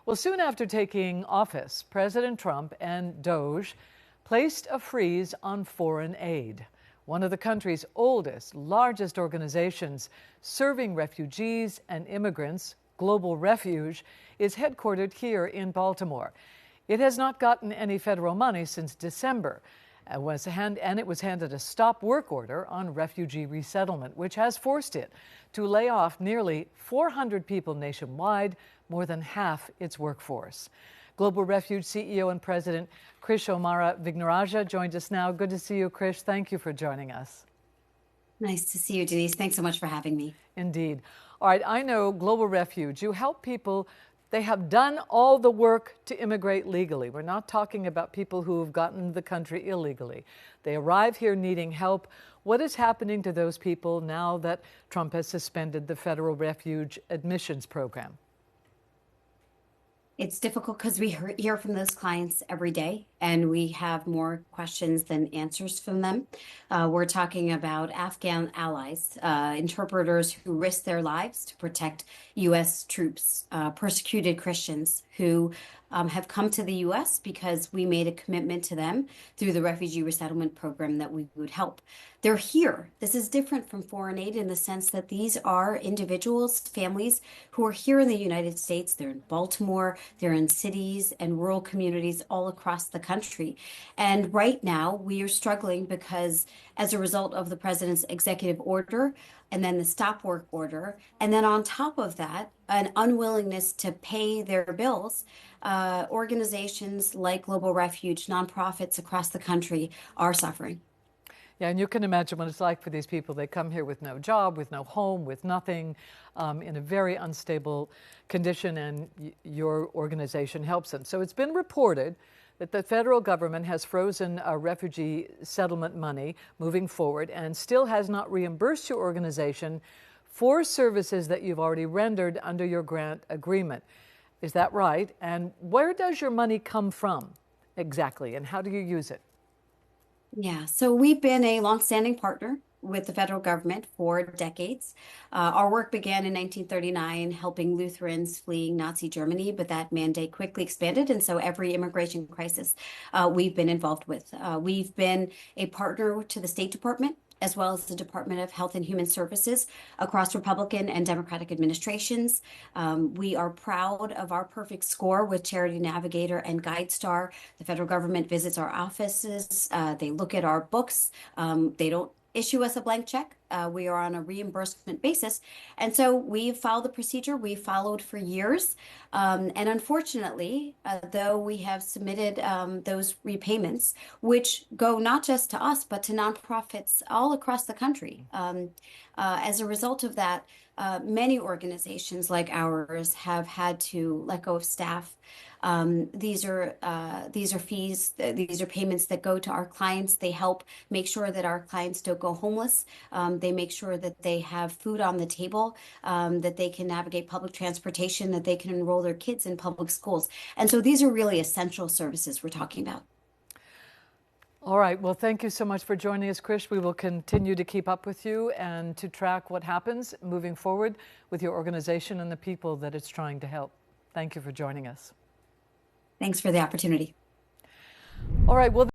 Well, soon after taking office, President Trump and DOJ placed a freeze on foreign aid. One of the country's oldest, largest organizations serving refugees and immigrants, Global Refuge, is headquartered here in Baltimore. It has not gotten any federal money since December. It was handed a stop work order on refugee resettlement, which has forced it to lay off nearly 400 people nationwide, more than half its workforce. Global Refuge CEO and President Krish Vignarajah joins us now. Good to see you, Krish. Thank you for joining us. Nice to see you, Denise. Thanks so much for having me. Indeed. All right, I know Global Refuge, you help people. They have done all the work to immigrate legally. We're not talking about people who have gotten to the country illegally. They arrive here needing help. What is happening to those people now that Trump has suspended the federal refuge admissions program? It's difficult because we hear from those clients every day, and we have more questions than answers from them. We're talking about Afghan allies, interpreters who risk their lives to protect U.S. troops, persecuted Christians who have come to the U.S. because we made a commitment to them through the refugee resettlement program that we would help. They're here. This is different from foreign aid in the sense that these are individuals, families who are here in the United States. They're in Baltimore, they're in cities and rural communities all across the country. And right now we are struggling because as a result of the president's executive order and then the stop work order, and then on top of that, an unwillingness to pay their bills, organizations like Global Refuge, nonprofits across the country are suffering. Yeah, and you can imagine what it's like for these people. They come here with no job, with no home, with nothing, in a very unstable condition, and your organization helps them. So it's been reported that the federal government has frozen refugee settlement money moving forward and still has not reimbursed your organization for services that you've already rendered under your grant agreement. Is that right? And where does your money come from exactly, and how do you use it? Yeah, so we've been a longstanding partner with the federal government for decades. Our work began in 1939 helping Lutherans fleeing Nazi Germany, but that mandate quickly expanded. And so every immigration crisis we've been involved with. We've been a partner to the State Department as well as the Department of Health and Human Services across Republican and Democratic administrations. We are proud of our perfect score with Charity Navigator and GuideStar. The federal government visits our offices. They look at our books. They don't issue us a blank check. We are on a reimbursement basis. And so we've followed the procedure we followed for years. And unfortunately, though we have submitted those repayments, which go not just to us, but to nonprofits all across the country. As a result of that, many organizations like ours have had to let go of staff. These are fees, these are payments that go to our clients. They help make sure that our clients don't go homeless. They make sure that they have food on the table, that they can navigate public transportation, that they can enroll their kids in public schools. And so these are really essential services we're talking about. All right. Well, thank you so much for joining us, Krish. We will continue to keep up with you and to track what happens moving forward with your organization and the people that it's trying to help. Thank you for joining us. Thanks for the opportunity. All right. Well.